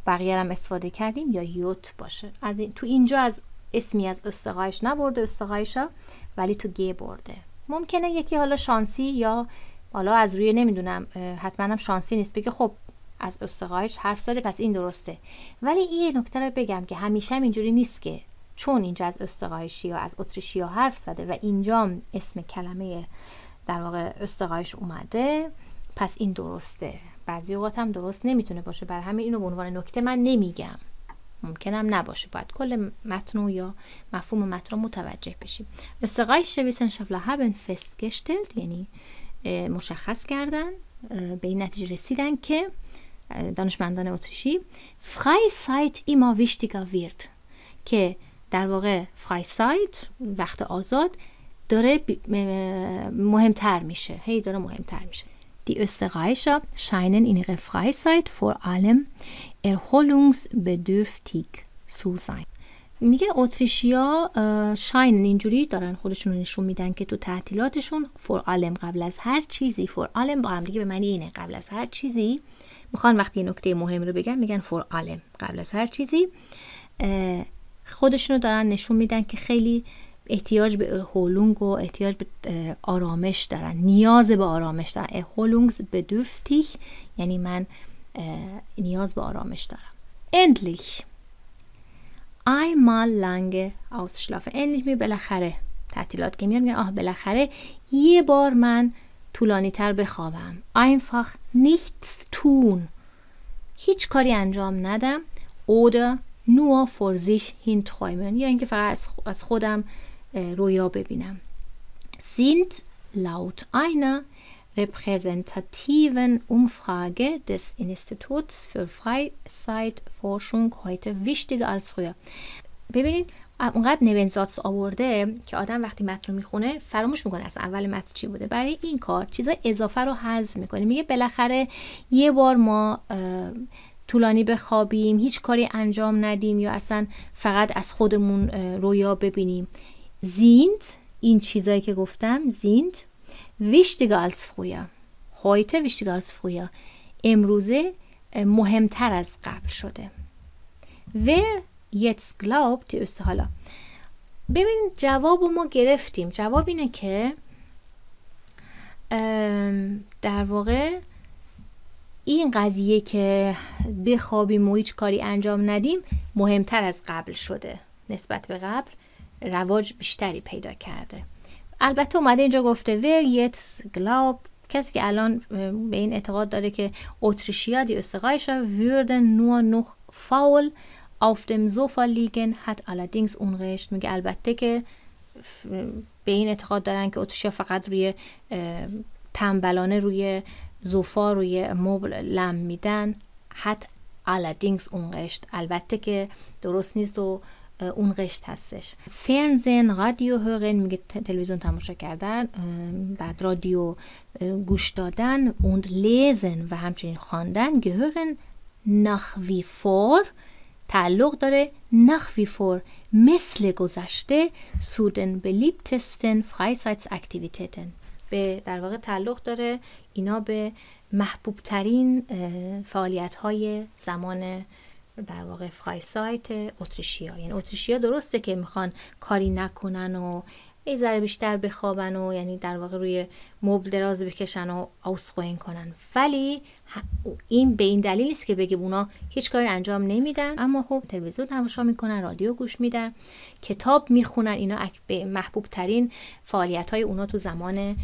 بقیه هم استفاده کردیم یا یوت باشه. از این تو اینجا از اسمی از استقایش نبرده استقایشا، ولی تو گی برده. ممکنه یکی حالا شانسی یا حالا از روی نمیدونم حتما هم شانسی نیست بگه خب از استقایش حرف زده پس این درسته. ولی این نکته رو بگم که همیشه هم اینجوری نیست که چون اینجا از استقایشی یا از اتریشیا حرف زده و اینجا اسم کلمه در واقع استقایش اومده پس این درسته. بعضی اوقات هم درست نمیتونه باشه، برای همین اینو به عنوان نکته من نمیگم. ممکنم نباشه، باید کل متن یا مفهوم متن رو متوجه بشیم. österreichische Wissenschaftler haben festgestellt یعنی مشخص کردن، به این نتیجه رسیدن که دانشمندان اتریشی Freizeit immer wichtiger wird که در واقع Freizeit وقت آزاد داره مهمتر میشه، هی داره مهمتر میشه. Die Österreicher scheinen in ihrer Freizeit vor allem erholungsbedürftig zu sein. میگه اتریشیا شاین اینجوری دارن خودشون نشون میدن که تو تعطیلاتشون for allem قبل از هر چیزی، for allem با هم دیگه به معنی اینه قبل از هر چیزی، میخوان وقتی یه نکته مهم رو بگن میگن for allem قبل از هر چیزی، خودشونو دارن نشون میدن که خیلی احتیاج به ارهولونگ و احتیاج به آرامش دارن، نیاز به آرامش دارن. erholungsbedürftig یعنی من نیاز به آرامش دارم. endlich einmal lange ausschlafen. endlich می بالاخره تعطیلات که میان میگن بالاخره یه بار من طولانی تر بخوابم. einfach nichts tun هیچ کاری انجام ندم. oder nur vor sich hin träumen یا اینکه فقط از خودم رویا ببینم. sind laut einer repräsentativen Umfrage des Instituts für Freizeitforschung heute wichtiger als früher. ببینید اونقدر نوینزاتس آورده که آدم وقتی متن رو میخونه فراموش میکنه اصلا اول متن چی بوده. برای این کار چیزای اضافه رو حذف میکنه. میگه بالاخره یه بار ما طولانی بخوابیم، هیچ کاری انجام ندیم یا اصلا فقط از خودمون رویا ببینیم. sind این چیزایی که گفتم sind wichtiger als früher. heute wichtiger als früher. امروزه مهمتر از قبل شده. wer jetzt glaubt die حالا ببین جواب ما گرفتیم. جواب اینه که در واقع این قضیه که بخوابیم و هیچ کاری انجام ندیم مهمتر از قبل شده، نسبت به قبل رواج بیشتری پیدا کرده. البته اومده اینجا گفته wer jetzt glaubt، کسی که الان به این اعتقاد داره که اتریشیا die Österreicher würden nur noch faul auf dem Sofa liegen hat allerdings Unrecht. میگه البته که به این اعتقاد دارن که اتریشیا فقط روی تنبلانه روی زوفا روی مبل لم میدن. hat allerdings Unrecht البته که درست نیست و Unrecht هستش. Fernsehen رادیو hören میگه تلویزیون تماشا کردن، بعد رادیو گوش دادن und lesen و همچنین خواندن gehören nach wie vor تعلق داره nach wie vor مثل گذشته zu den beliebtesten Freizeitaktivitäten به در واقع تعلق داره اینا به محبوب ترین فعالیت های زمان در واقع فرایسایت اتریشیا. یعنی اتریشیا درسته که میخوان کاری نکنن و یه ذره بیشتر بخوابن و یعنی در واقع روی مبل دراز بکشن و ausruhen کنن، ولی این به این دلیل نیست که بگیم اونا هیچ کاری انجام نمیدن، اما خب تلویزیون تماشا میکنن، رادیو گوش میدن، کتاب میخونن. اینا به محبوب ترین فعالیت های اونا تو زمان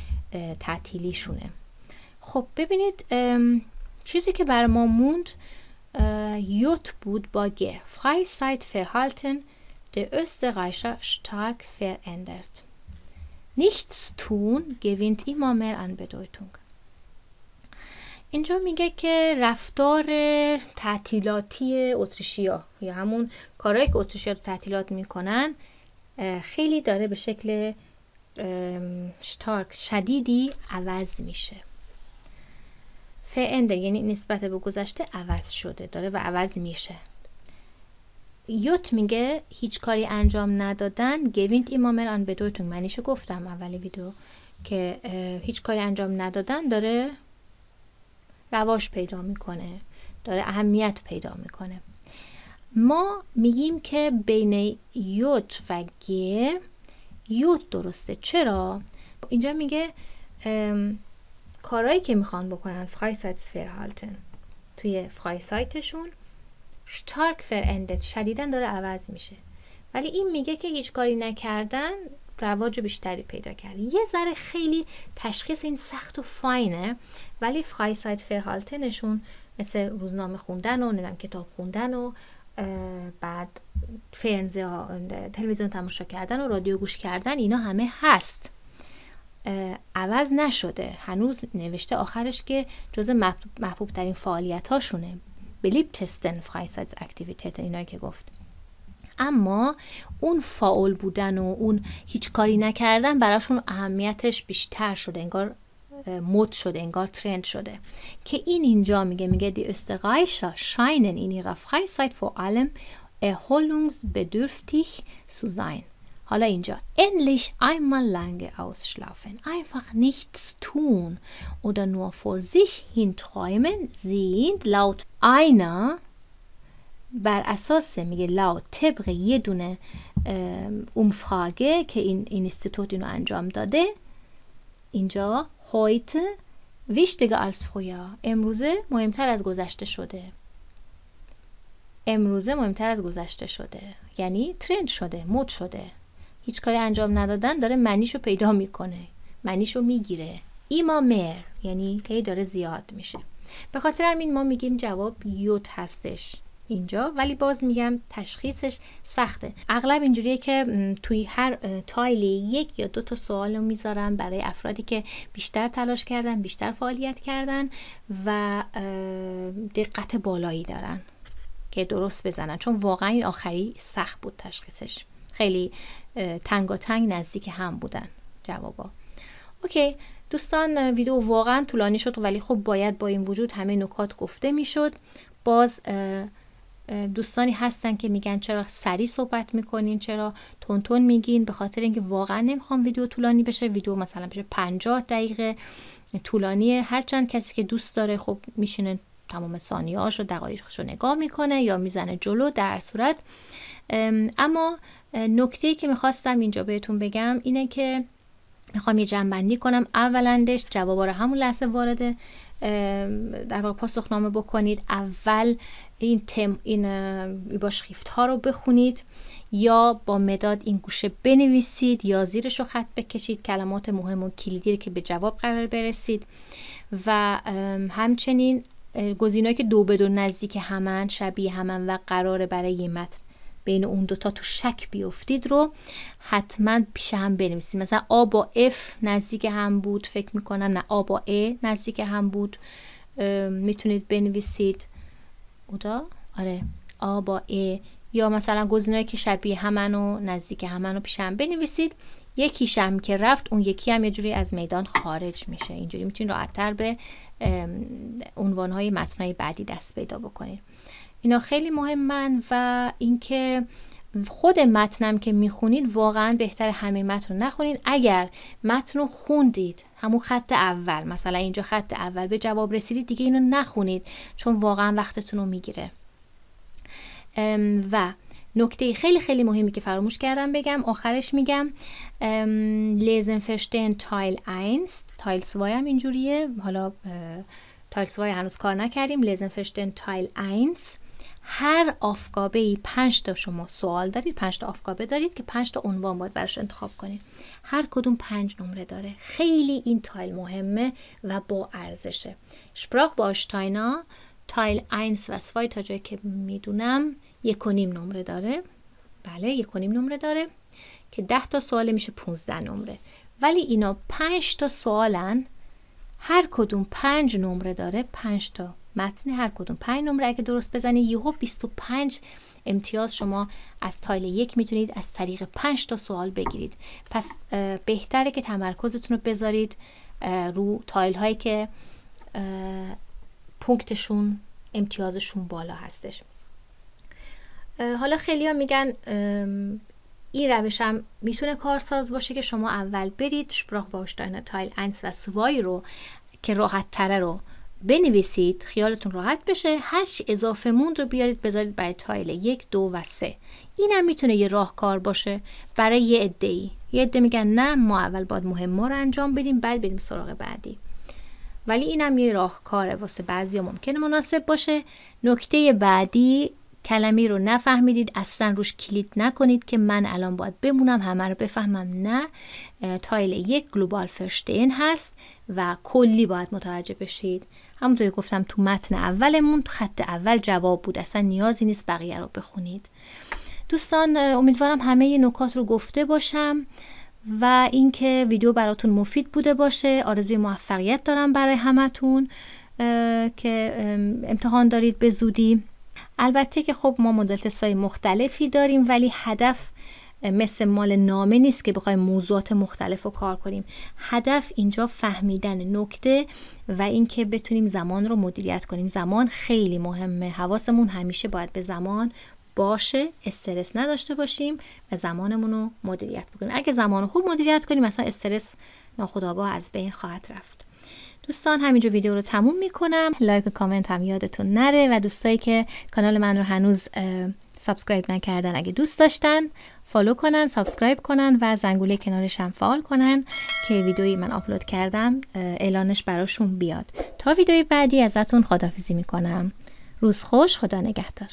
تعطیلیشونه. خب ببینید چیزی که بر ما موند یوت بود با گه. Freizeitverhalten der Österreicher stark verändert. Nichts tun gewinnt immer mehr an Bedeutung. اینجا میگه که رفتار تعطیلاتی اتریشیا یا همون کارهایی که اتریشیا تو تعطیلات میکنن خیلی داره به شکل شدیدی عوض میشه. فعنده یعنی نسبت به گذشته عوض شده داره و عوض میشه. یوت میگه هیچ کاری انجام ندادن. گوینت ایمامر آن بدویتون، معنیشو گفتم اول ویدیو که هیچ کاری انجام ندادن داره رواج پیدا میکنه، داره اهمیت پیدا میکنه. ما میگیم که بین یوت و گه یوت درسته. چرا؟ اینجا میگه کارهایی که میخوان بکنن Freizeitverhalten توی فرایسایتشون stark verändert شدیداً داره عوض میشه، ولی این میگه که هیچ کاری نکردن رواج بیشتری پیدا کرد. یه ذره خیلی تشخیص این سخت و فاینه، ولی Freizeitverhaltenشون مثل روزنامه خوندن و نمیدونم کتاب خوندن و بعد تلویزیون تماشا کردن و رادیو گوش کردن اینا همه هست، عوض نشده. هنوز نوشته آخرش که جز محبوب ترین فعالیت هاشونه، beliebtesten Freizeitaktivitäten اینایی که گفت. اما اون فعال بودن و اون هیچ کاری نکردن براشون اهمیتش بیشتر شده، انگار مد شده، انگار ترند شده. که این اینجا میگه die Österreicher scheinen in ihrer Freizeit vor allem erholungsbedürftig zu sein. حالا اینجا endlich einmal lange ausschlafen, einfach nichts tun oder nur vor sich hin träumen sind laut einer بر اساس میگه laut طبق یه دونه umfrage که این اینستیتوت اینو انجام داده اینجا heute wichtiger als früher امروزه مهمتر از گذشته شده. امروزه مهمتر از گذشته شده یعنی ترند شده، مد شده. هیچ کاری انجام ندادن داره معنیشو پیدا میکنه، معنیشو میگیره. ایما مر یعنی هی داره زیاد میشه. به خاطر همین ما میگیم جواب یوت هستش اینجا، ولی باز میگم تشخیصش سخته. اغلب اینجوریه که توی هر تایلی 1 یا 2 تا سوال رو میذارم برای افرادی که بیشتر تلاش کردن، بیشتر فعالیت کردن و دقت بالایی دارن که درست بزنن، چون واقعا این آخری سخت بود تشخیصش. خیلی تنگاتنگ نزدیک هم بودن جوابا. اوکی دوستان، ویدیو واقعا طولانی شد ولی خب باید با این وجود همه نکات گفته میشد. باز دوستانی هستن که میگن چرا سریع صحبت میکنین، چرا تون میگین. به خاطر اینکه واقعا نمیخوام ویدیو طولانی بشه. ویدیو مثلا بشه 50 دقیقه طولانیه. هرچند کسی که دوست داره خب میشینه تمام ثانیه‌هاش و دقایقش رو نگاه میکنه یا میزنه جلو در صورت. اما نکته‌ای که میخواستم اینجا بهتون بگم اینه که میخوام یه جمع‌بندی کنم. اولندش جوابا رو همون لحظه وارد در واقع پاسخنامه بکنید. اول این با شریفت ها رو بخونید یا با مداد این گوشه بنویسید یا زیرش رو خط بکشید کلمات مهم و کلیدی که به جواب قرار برسید. و همچنین گزینه‌ای که 2 به 2 نزدیک همن، شبیه همن و قراره برای یه متن بین اون دوتا تو شک بیفتید رو حتما پیش هم بنویسید. مثلا آ با اف نزدیک هم بود فکر میکنم، نه آ با ای نزدیک هم بود، میتونید بنویسید اودا. آره آ با ای. یا مثلا گزینه‌ای که شبیه همن و نزدیک همن رو پیش هم بنویسید. یکیش هم که رفت اون یکی هم یه جوری از میدان خارج میشه. اینجوری میتونید راحت‌تر به عنوان‌های متن‌های بعدی دست پیدا بکنید. اینا خیلی مهمن. و اینکه خود متنم که میخونید واقعا بهتر همه متن رو نخونید. اگر متن رو خوندید همون خط اول، مثلا اینجا خط اول به جواب رسیدید دیگه اینو نخونید چون واقعا وقتتون رو میگیره. و نکته خیلی خیلی مهمی که فراموش کردم بگم آخرش میگم، lesen verstehen Teil 1 تایل 2 هم اینجوریه، حالا تایل 2 هنوز کار نکردیم. lesen verstehen Teil 1 هر آفگابه‌ای 5 تا شما سوال دارید، 5 تا آفگابه دارید که 5 تا عنوان باید براش انتخاب کنید، هر کدوم 5 نمره داره. خیلی این تایل مهمه و با ارزشه. Sprachbausteine تایل 1 و 2 تا جایی که میدونم 1.5 نمره داره. بله 1.5 نمره داره که 10 تا سوال میشه 15 نمره. ولی اینا 5 تا سوالن، هر کدوم 5 نمره داره، 5 تا متن هر کدوم 5 نمره. اگه درست بزنید یهو 25 امتیاز شما از تایل 1 میتونید از طریق 5 تا سوال بگیرید. پس بهتره که تمرکزتون رو بذارید رو تایل هایی که پونکتشون امتیازشون بالا هستش. حالا خیلی ها میگن این روش هم میتونه کارساز باشه که شما اول برید Sprachbausteine تایل 1 و 2 رو که راحت تره رو بنویسید، خیالتون راحت بشه، هرچی اضافه موند رو بیارید بذارید برای تایل 1 2 و 3. این هم میتونه یه راهکار باشه برای یه عده‌ای. یه عده میگن نه ما اول باید مهم‌ها رو انجام بدیم بعد بریم سراغ بعدی، ولی این هم یه راهکاره واسه بعضیا ممکنه مناسب باشه. نکته بعدی، کلمه رو نفهمیدید اصلا روش کلید نکنید که من الان باید بمونم همه رو بفهمم. نه، تایل 1 گلوبال فرشتین هست و کلی باید متوجه بشید. همونطوری گفتم تو متن اولمون تو خط اول جواب بود، اصلا نیازی نیست بقیه رو بخونید. دوستان امیدوارم همه نکات رو گفته باشم و اینکه ویدیو براتون مفید بوده باشه. آرزوی موفقیت دارم برای همتون که امتحان دارید به زودی. البته که خب ما مدل تست‌های مختلفی داریم ولی هدف مثل مال نامه نیست که بخوایم موضوعات مختلف رو کار کنیم. هدف اینجا فهمیدن نکته و اینکه بتونیم زمان رو مدیریت کنیم. زمان خیلی مهمه، حواسمون همیشه باید به زمان باشه، استرس نداشته باشیم و زمانمون رو مدیریت بکنیم. اگه زمان رو خوب مدیریت کنیم مثلا استرس ناخودآگاه از بین خواهد رفت. دوستان همینجا ویدیو رو تموم میکنم. لایک و کامنت هم یادتون نره و دوستایی که کانال من رو هنوز سابسکرایب نکردن اگه دوست داشتن فالو کنن، سابسکرایب کنن و زنگوله کنارش هم فعال کنن که ویدیویی من آپلود کردم اعلانش براشون بیاد. تا ویدیوی بعدی ازتون خداحافظی میکنم. روز خوش، خدا نگهدار.